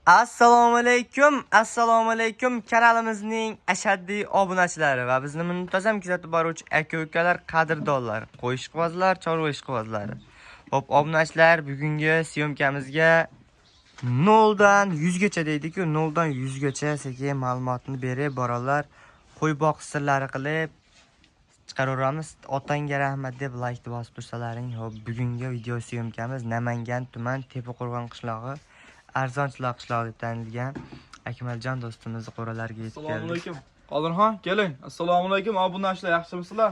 Assalomu alaykum kanalimizning ashaddiy obunachilari va bizni muntazam kuzatib boruvchi aka-ukalar, qadrdonlar, qo'shiqvozlar, chorva ishqibozlari. Xo'p, obunachilar, bugungi syomkamizga 0 dan 100 gacha deydi-ku, 0 dan 100 gacha sekin ma'lumotni berib boralar, qo'y boqish sirlari qilib chiqaraveramiz. Otangga rahmat deb like bosib tursalaring. Xo'p, bugungi video syomkamiz Namangan tuman Tepaqo'rg'on qishlog'i Arzonchilar qishlog'i deb tanilgan Akmaljon do'stimizni qo'ralarga yetib keldi. Assalomu alaykum. Qodirxon, keling. Assalomu alaykum. Obunachilar, yaxshimisizlar?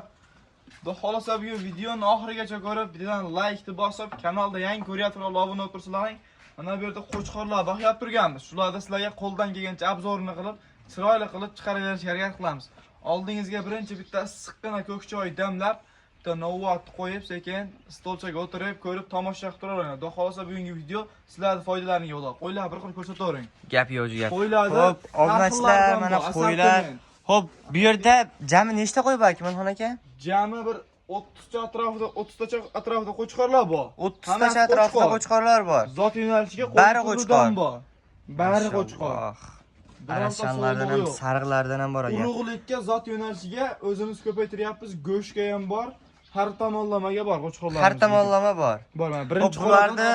Xudo xolasa bu videoni oxirigacha ko'rib, bittadan like ni bosib, kanalda yangi ko'ryapsizlar, obuna bo'lib tursalaring. Mana bu yerda qo'chqorlar boqyap turganmiz. Shularda sizlarga qo'ldan kelgancha obzorini qilib, chiroyli qilib chiqaraverishga harakat qilamiz. Oldingizga birinchi bitta issiqqina ko'k choy damlab, bitta novvat qo'yib, sekin stolchaga o'tirib, ko'rib tomosha qilib turaveradi. Xudo xolasa bugungi video sizlarning foydalariga bo'ladi. Qo'ylar bir xil ko'rsatavering. Gap yo'q, gap. Xo'p, obunachilar, mana qo'ylar. Xo'p, bu yerda jami nechta qo'y bor, Akmalxon aka? Jami bir 30 ta atrofida qo'chqorlar bor. 30 ta atrofida qo'chqorlar bor. Zot yo'nalishiga bari qo'chqor bor. Bari qo'chqor. Arashanlardan ham, sariqlardan ham bor ekan. Urug'likka zot yo'nalishiga o'zimiz ko'paytiryapmiz. Go'shtga ham bor, har tomonlamaga bor qo'chqorlar. Har tomonlama bor. Bor, mana birinchi qo'ylarni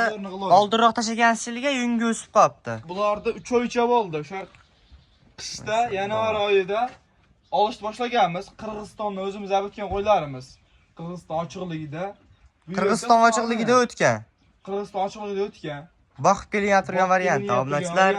oldinroq tashlagansizligiga yungi o'sib qolibdi. Bularda 3 oycha bo'ldi. O'sha qishda, yanvar oyida olishni boshlaganmiz. Qirg'izistonda o'zimiz o'tgan qo'ylarimiz. Qirg'iziston ochiqligida. Qirg'iziston ochiqligida o'tgan. Qirg'iziston ochiqligida o'tgan. Boqib kelayotgan turgan variant, obunachilar.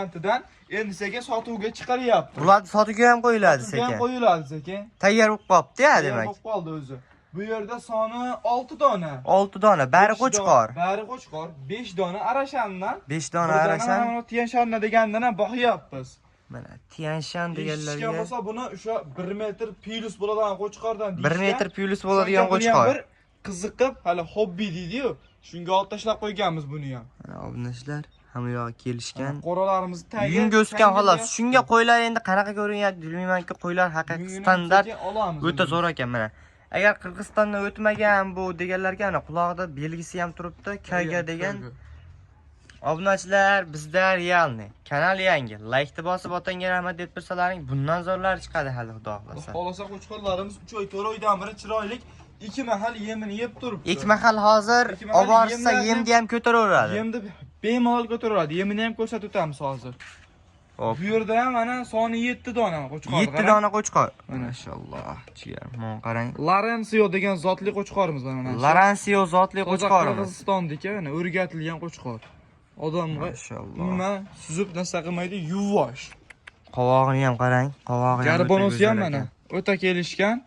Endi sekin sotuvga chiqaryapti. Bular sotuvga ham qo'yiladi sekin. Ham qo'yiladi sekin. Tayyor bo'lib qolibdi-ya, demak. Bo'lib qoldi o'zi. Bu yerda soni 6 dona. 6 dona, bari qo'chqor. Bari qo'chqor, 5 dona arashandan. 5 dona arashan. Mana Tianshan degandan ham boqyapmiz. Mana Tianshan deganlarga. Ishga bo'lsa buni o'sha 1 metr plus bo'ladigan qo'chqordan deydi. 1 metr plus bo'ladigan qo'chqor. Bir qiziqib, hali hobbi deydi-yu. Shunga olib tashlab qo'yganmiz buni ham. Mana obunachilar hamma yo'q kelishgan. Qoralarimiz tagi. Yungi o'sgan xolos. Shunga qo'ylar endi qanaqa ko'rinyapti bilmayman-ku, qo'ylar haqiqiy standart o'ta zo'r ekan mana. Agar Qirg'izistondan o'tmagan bu deganlarga ana quloqda belgisi ham turibdi, KG degan. Obunachilar, bizda realni. Kanal yangi. Like ni bosib otangga rahmat deb tursalaring, bundan zo'rlar chiqadi hali xudo xolasa. Xolasa qo'chqorlarimiz 3 oy, 4 oydan beri chiroyli 2 mahal yemini yeb turibdi. 2 mahal hozir oborsa yemni ham ko'taraveradi. Yemni bemalol ko'taraveradi. Yemini ham ko'rsatib o'tamiz hozir. Bu yerda ham mana soni 7 dona qo'chqor. 7 dona qo'chqor. Mashalloh. Chigar, mon qarang. Larensiyo degan zotli qo'chqorimiz mana. Larensiyo zotli qo'chqorimiz. Qirg'izistondagi mana o'rgatilgan qo'chqor. Odamga nima suzib narsa qilmaydi, yuvosh. Qovog'ini ham qarang, qovog'i ham. Garbonosi ham mana o'ta kelishgan.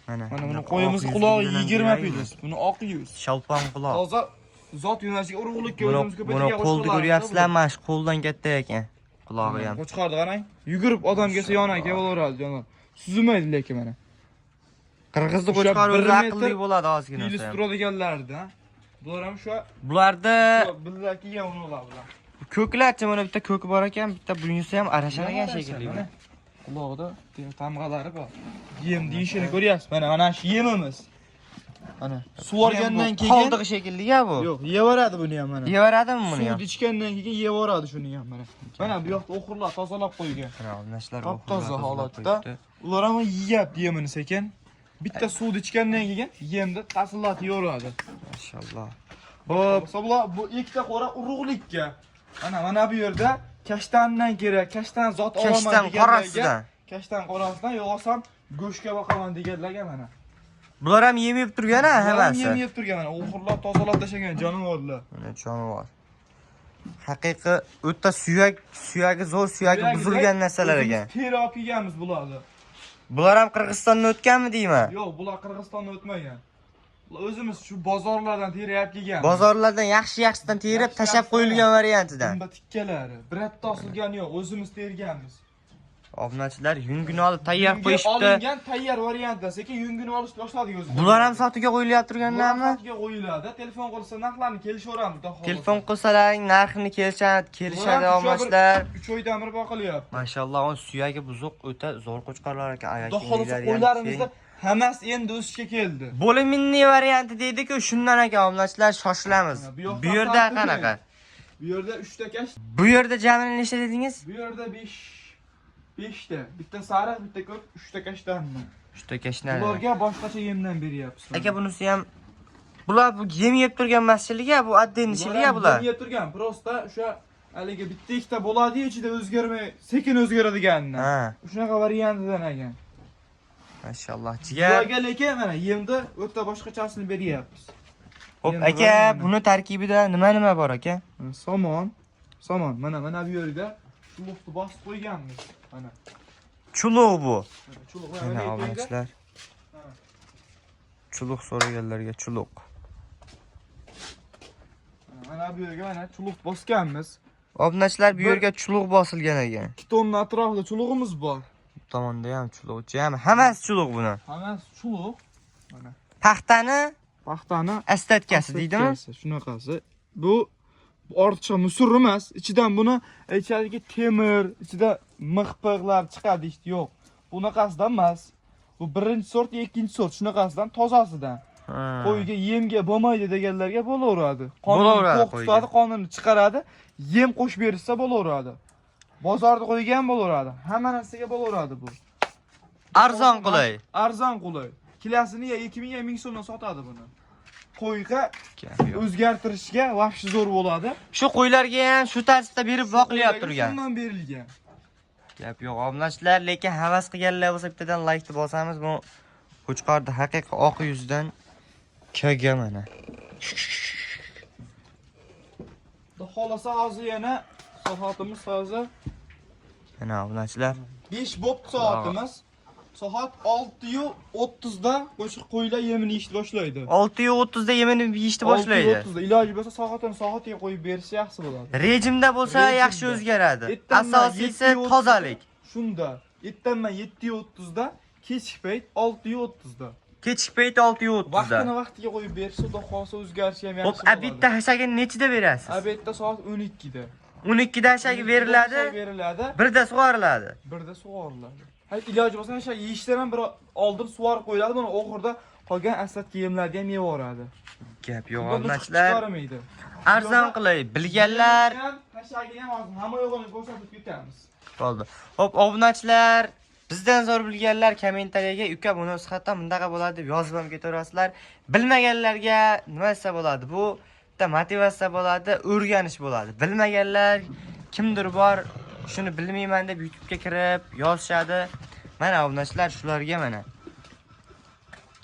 Mana buni qo'yimiz qulog'i 20 plyus. Buni oq yuz. Shalpon quloq. Hozir zot yo'nalishiga urug'likka o'zimiz ko'paytirgan qo'chqorlar. Buni qo'lda ko'ryapsizlar, mana shu qo'ldan katta ekan. Qulog'i ham. Qo'chqorni qarang. Yugurib odamga yoniga bo'laveradi, jonon. Suzmaydi lekin mana. Qirg'izning qo'chqori o'zi aqlli bo'ladi ozgina. Plyus turadiganlarda. Bular ham shu. Bularda bizlarga ham ular bular. Ko'klarcha mana bitta ko'ki bor ekan, bitta bunisi ham arashanagan shekilli. Quloqda tamg'alari bor. Yem deyishini ko'ryapsiz. Mana shu yemimiz. Mana suv olgandan keyin qoldiq shekilli-ya bu. Yo'q, yevoradi buni ham mana. Yevoradimi buni ham? Suv ichgandan keyin yevoradi shuni ham mana. Mana bu yoqda o'xirlar tozalab qo'ygan. Mana obunachilar toza holatda. Ular ham yeyapti yemini sekin. Bitta suvni ichgandan keyin yemni tasillab yevoradi. Mashalloh. Hisobla bu ikkita qora urug'likka. Mana bu yerda kashtandan kerak, kashtan zot olaman deganlarga. Kashtan qorasidan. Kashtan qorasidan yo'qsam go'shtga boqaman deganlarga mana. Bular ham yem yeb turgan-a hammasi. Yem yeb turgan mana, o'xirlab tozalab tashagan jonivorlar. Mana jonivor. Haqiqiy o'ta suyagi zo'r, suyagi buzilgan narsalar ekan. Teri olib yeganmiz bularni. Bular ham Qirg'izistondan o'tganmi deyman? Yo'q, bular Qirg'izistondan o'tmagan. O'zimiz shu bozorlardan terib kelgan. Bozorlardan yaxshi-yaxshidan terib tashab qo'yilgan variantidan. Bunda tikkalari, birotta osilgani yo'q, o'zimiz terganmiz. Obunachilar yungini olib tayyor qo'yishdi. Olingan tayyor variantda sekin yungini olish boshladik o'zimiz. Bular ham sotiga qo'yilyapti turganlarmi? Sotiga qo'yiladi. Telefon qilsa narxlarni kelishaveramiz. Telefon qilsalaring narxini kelishadi obunachilar. 3 oydan beri boqilyapti. Mashalloh, on suyagi buzuq, o'ta zo'r qo'chqorlar ekan. Xudo xolasa qo'ylarimizda hammasi endi o'sishga keldi. Bo'liminli varianti deydi-ku, shundan ekan obunachilar shoshilamiz. Bu yerda qanaqa? Bu yerda 3 ta kash. Bu yerda jami nechta dedingiz? Bu yerda 5 ta. Bitta sariq, bitta ko'k, 3 ta kashdanmi. 3ta kashnar. Bularga boshqacha yemdan beryapmiz. Aka bunisi ham bular bu yem yeb turgan masjidga, bu addenishliga bular. Yem turgan, prosta o'sha haligi bitta ikkita bo'ladi, ichida o'zgarmay, sekin o'zgaradiganidan. Ha, Shunaqa variantidan ekan. maşallah. Jigar. Bularga lekin mana yemda o'ta boshqachasini beryapmiz. Hop Endi aka, mana. buni tarkibida nima bor aka? Somon. Mana bu yerda chuluqni bosib qo'yganmiz. Mana. Chuluq bu. Chuluq Mana obunachilar. Chuluq so'raganlarga chuluq. Mana bu yerga mana chuluq bosganmiz. Obunachilar bu yerga chuluq bosilgan ekan. 2 tonna atrofida chulug'imiz bor. Bu tomonda ham chuluq. Jami hammasi chuluq buni. Hammasi chuluq. Mana Paxtani paxtani astatkasi deydimi? Shunaqasi. Bu ortiqcha musur emas. Ichidan buni ichidagi temir, ichida mixpiqlar chiqadi ishti yo'q. Bunaqasidan emas. Bu birinchi sort, ikkinchi sort shunaqasidan tozasidan. Qo'yga yemga bo'lmaydi deganlarga bo'laveradi. Bo'laveradi, Qo'yga qonunni chiqaradi, yem qo'shib bersa bo'laveradi. Bozorda qo'ygan bo'laveradi. Hamma narsaga bo'laveradi bu. Arzon qulay. Arzon qulay. Kilasini 2000 ga 1000 so'mdan sotadi buni. Qo'yga o'zgartirishga vahshiy zo'r bo'ladi. Shu qo'ylarga ham shu tarzda berib boqilyapti turgan. Shundan berilgan. Gap yo'q, obunachilar, lekin havas qilganlar bo'lsa bittadan like deb bosamiz. Bu qo'chqorda haqiqiy oq yuzidan kelgan mana. Xudo xolasa hozir yana soatimiz hozir Mana obunachilar. 5 bo'pti soatimiz. Soat 6:30 da qo'ylar yemini yeyishni boshlaydi. 6:30 da yemini yeyishni boshlaydi. 6:30 da iloji bo'lsa soatiga qo'yib bersa yaxshi bo'ladi. Rejimda bo'lsa yaxshi o'zgaradi. Asosiysi tozalik. Shunda, ertaman 7:30 da, kechki payt 6:30 da. Kechki payt 6:30 da. Vaqtiga qo'yib bersa, xudo xolasa o'zgarishi ham yaxshi Hop, bo'ladi. abitda hashagini nechida berasiz? Abitda soat 12 da. 12 da hashagi beriladi, 1da sug'oriladi. 1da sug'oriladi. Hay iloji bo'lsa o'sha yeyishdan ham bir oldin sug'orib qo'yiladi, buni oxirida qolgan aslatga yemlarni ham yevoradi. Gap yo'q, obunachilar. Chiqarmaydi. Arzon qilay, bilganlar Hashagini ham hozir hamma yo'g'ini ko'rsatib ketamiz. bo'ldi. Hop, obunachilar, bizdan zo'r bilganlar kommentariyaga "Uka, buni sifatdan bundaqa bo'ladi" deb yozib ham ketaverasizlar. Bilmaganlarga nima desa bo'ladi? Bu bitta motivatsiya bo'ladi, o'rganish bo'ladi. Bilmaganlar kimdir bor, shuni bilmayman deb YouTube'ga kirib yozishadi. Mana obunachilar shularga mana.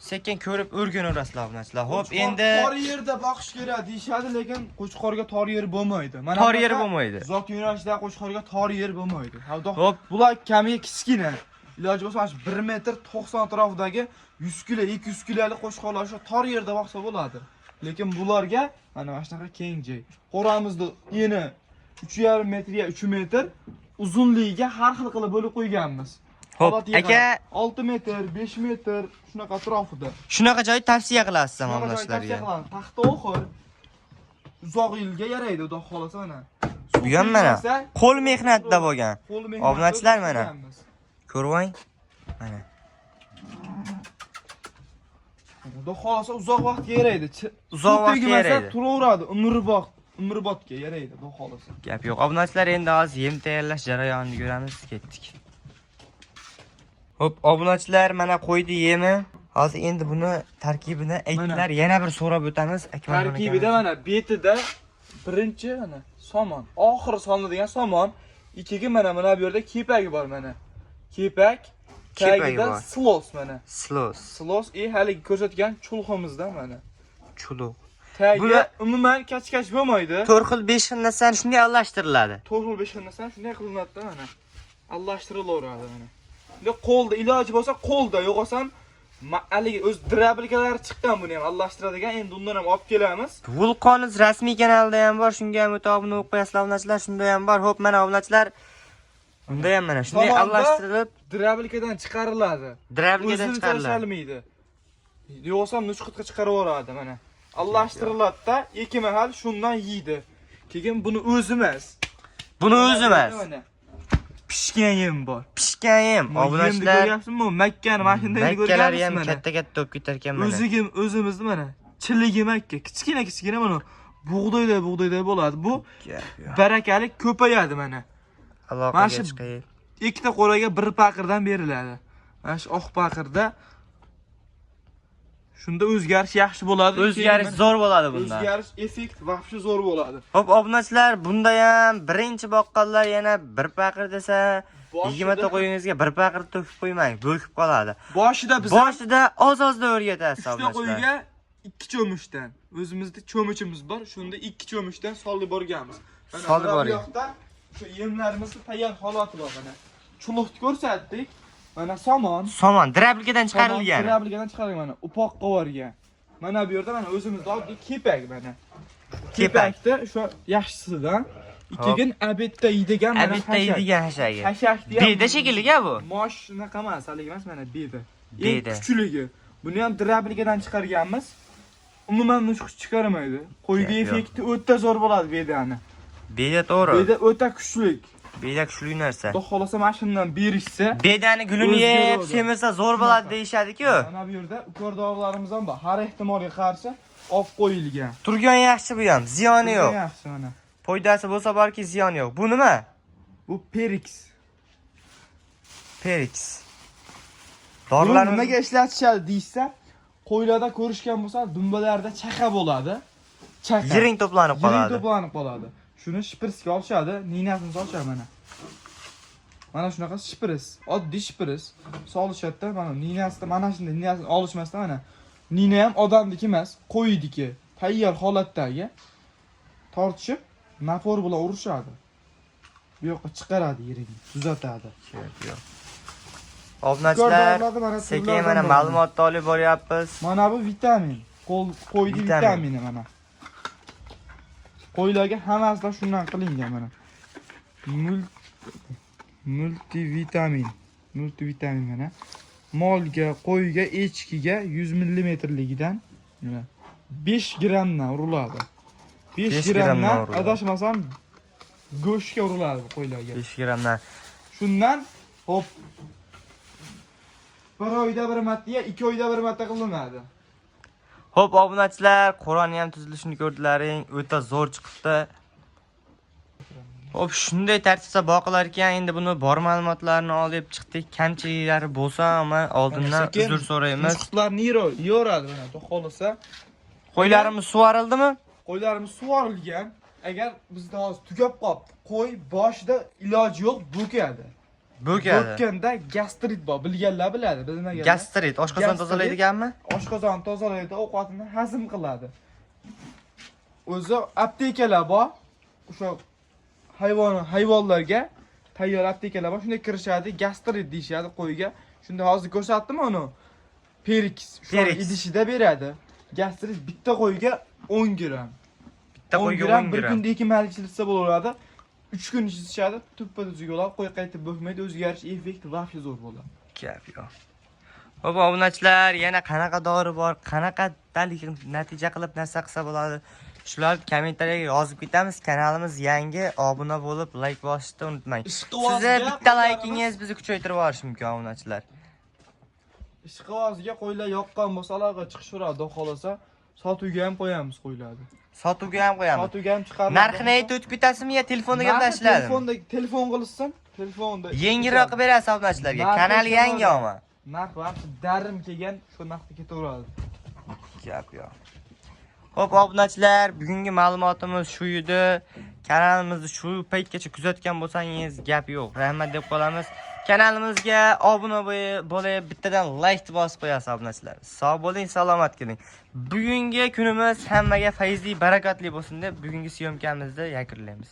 Sekin ko'rib o'rganaverasizlar obunachilar. Hop, endi tor yerda boqish kerak deyshadi, lekin qo'chqorga tor yer bo'lmaydi. Mana tor yer bo'lmaydi. Zot yo'nalishida qo'chqorga tor yer bo'lmaydi. Hop, bular kamiga kichkina. Iloji bo'lsa 1 metr 90 atrofidagi 100 kilo, 200 kilolik qo'chqorlar shu tor yerda boqsa bo'ladi. Lekin bularga mana shunaqa keng joy. Qo'ramizni eni 3,5 metrga 3 metr, uzunligiga har xil qilib bo'lib qo'yganmiz. hop, aka 6 metr, 5 metr shunaqa atrofida. shunaqa joy tavsiya qilasiz obunachilarga. Taxta o'xir. Uzoq yilga yaraydi, xudo xolasa mana. Bu ham mana qo'l mehnatida bo'lgan. Obunachilar mana. Ko'rvang. Mana. Xudo xolasa uzoq vaqtga yaraydi. Uzoq vaqtga yaraydi. Turaveradi, umrbodga yaraydi, xudo xolasa. Gap yo'q. Obunachilar, endi hozir yem tayyorlash jarayonini ko'ramiz, ketdik. Hop, obunachilar, mana qo'ydi yemi. Hozir endi buni tarkibini aytdilar, yana bir so'rab o'tamiz. Tarkibida mana betida birinchi mana somon, oxiri solinadigan somon, ichiga mana bu yerda kepagi bor mana. Kepak, tagida silos mana. Silos hali ko'rsatgan chulximizda mana. Chuluq. Tagiga umuman kach bo'lmaydi. 4 xil 5 xil narsani shunday aralashtiriladi. 4 xil 5 xil narsani shunday qilinadi mana. Aralashtiriladi mana. Qo'lda iloji bo'lsa qo'lda, yo'qolsam haligi o'z drabilkalari chiqqan buni ham aralashtiradigan. Endi undan ham olib kelamiz. Vulqoniz rasmiy kanalida ham bor, shunga ham o'tabini o'qib qo'yasizlar obunachilar, shunda ham bor. Hop, mana obunachilar. Bunda ham mana shunday aralashtirilib drabilkadan chiqariladi. Drabilkadan chiqarilmaydi. Yo'qolsam nuchqutga chiqarib yuboradi mana. Aralashtiriladi-da, ikki mahal shundan yeydi. Keyin buni o'zimiz. Pishgan yem bor. Pishgan yem. Obunachilar, ko'ryapsizmi? Makkani mashinada makkalari ham katta-katta bo'lib ketar ekan mana. O'zimizni mana chiligi makka, kichkina mana bug'doyday bo'ladi. Bu Gap yo'q. barakali ko'payadi mana. Aloqaga Mana shu chiqay. ikkita qo'raga bir paqirdan beriladi. Mana shu oq paqirda shunda o'zgarish yaxshi bo'ladi. O'zgarish zo'r bo'ladi bunda. O'zgarish effekt vahshiy zo'r bo'ladi. Hop, obunachilar, bunda ham birinchi boqqanlar yana bir paqir desa, 20 ta qo'yingizga bir paqir to'kib qo'ymang, bo'kib qoladi. Boshida oz-ozda o'rgatasiz Ikkita obunachilar. qo'yga 2 cho'mishdan. O'zimizda cho'michimiz bor, shunda 2 cho'mishdan solib borganmiz. Solib bu boring. yoqda shu yemlarimizni tayyor holati bor mana. Chuluqni ko'rsatdik. Mana somon. Somon drablikadan chiqarilgan. Drablikadan chiqarilgan mana upoq qo'vargan. Mana bu yerda mana o'zimizda oddiy kepak mana. Kepakda shu yaxshisidan 2 kun abedda yeydigan mana Abedda yeydigan hashagi. Hashakni Beda shekilli-ga bu. Mosh shunaqa emas, hali emas mana beda. Beda. Eng kuchligi. Buni ham drablikadan chiqarganmiz. Umuman nuqs chiqarmaydi. Qo'yga effekti o'ta zo'r bo'ladi bedani. Beda to'g'ri. Beda o'ta kuchli. Beda kuchli narsa. Xudo xolasa mana shundan berishsa, Bedani gulini yeb, semirsa zo'r bo'ladi deyshadi-ku. mana bu yerda ukor dog'larimiz ham bor. Har ehtimolga qarshi olib qo'yilgan. Turgan yaxshi bu ham, ziyoni yo'q. Yaxshi mana. Foydasi bo'lsa borki, ziyoni yo'q. Bu nima? Bu Perix. Perix. Dorilarni Dorilarni nimaga ishlatishadi deysa, qo'ylarda ko'rishgan bo'lsa, dumbalarda chaqa bo'ladi. Chaqa. yiring to'planib Yiring qoladi. to'planib qoladi. Shuni shprisga olishadi, ninasini solishadi mana. Mana shunaqa shpris, oddiy shpris solishadi, mana ninasida mana shunday ninasini olishmasdan mana. Nina ham odamniki emas, qo'ydiki, tayyor holatdagi tortishib, napor bilan urishadi. Bu yoqqa chiqaradi yiringni, tuzatadi. Obunachilar, sekin mana ma'lumotni olib boryapmiz. Mana bu vitamin. Qo'ydi vitamini mana. Qo'ylarga hammasida shundan qilingan mana. Multivitamin. Multivitamin mana. Molga, qo'yga, echkiga 100 mm-ligidan 5 grammdan uriladi. 5 grammdan adashmasam go'shtga uriladi bu qo'ylarga. 5 grammdan. Shundan hop 1 oyda bir marta, 2 oyda bir marta qilinadi. Hop, obunachilar, Qur'onni ham tuzilishini ko'rdilaring, o'ta zo'r chiqibdi. Hop, shunday tartibda boqilar ekan, endi buni bor ma'lumotlarini olib chiqdik. Kamchiliklari bo'lsa, ama oldindan uzr so'raymiz. Mushuklarni yoradi mana, xudo xolasa. Qo'ylarimiz suvarildimi? Qo'ylarimiz suvarilgan. Agar bizda hozir tugab qolib, qo'y boshida iloji yo'q, bo'kadi. Bo'kganda gastrit bor, bilganlar biladi, bilmaganlar. Gastrit, oshqozon tozalaydiganmi? Oshqozon tozalaydi, ovqatni hazm qiladi. O'zi aptekalar bor. O'sha hayvonlarga tayyor aptekalar bor. Shunday kirishadi, gastrit deyshadi qo'yga. Shunda hozir ko'rsatdim uni. Perix, shu idishida beradi. Gastrit bitta qo'yga 10 gram. Bitta qo'yga 10 bir gram. kunda 2 marta ichilsa bo'laveradi. 3 kun ichishadi, tuppa tuziga olib qo'y qaytib bo'kmaydi, o'zgarish effekti vahshiy zo'r bo'ladi. Gap yo'q. Hop, obunachilar, yana qanaqa dori bor, qanaqa natija qilib narsa qilsa bo'ladi? Shularni kommentariyaga yozib ketamiz. Kanalimiz yangi, obuna bo'lib, like bosishni unutmang. Sizni bitta laykingiz bizni kuchaytirib yuborishi mumkin, obunachilar. Ishqivozga qo'ylar yoqqan bo'lsa, aloqa chiqishaveradi, xudo xolasa, sotuvga ham qo'yamiz qo'ylarni. Sotuvga ham qo'yamiz. Sotuvga ham chiqaramiz. Narxini aytib o'tib ketasizmi yo telefonda gaplashiladimi? Telefon qilsin, telefonda. Yengilroq qilib berasiz obunachilarga. Kanal yangi ama. Narx vaqti darim kelgan, shu narxda ketaveradi. Gap yo'q. Hop, obunachilar, bugungi ma'lumotimiz shu edi. Kanalimizni shu paytgacha kuzatgan bo'lsangiz, gap yo'q. Rahmat deb qolamiz. Kanalimizga obuna bo'lib, bittadan like bosib qo'yasiz obunachilar. Sog' bo'ling, salomat keling. Bugungi kunimiz hammaga fayzli, barakatli bo'lsin deb bugungi syomkamizni yakunlaymiz.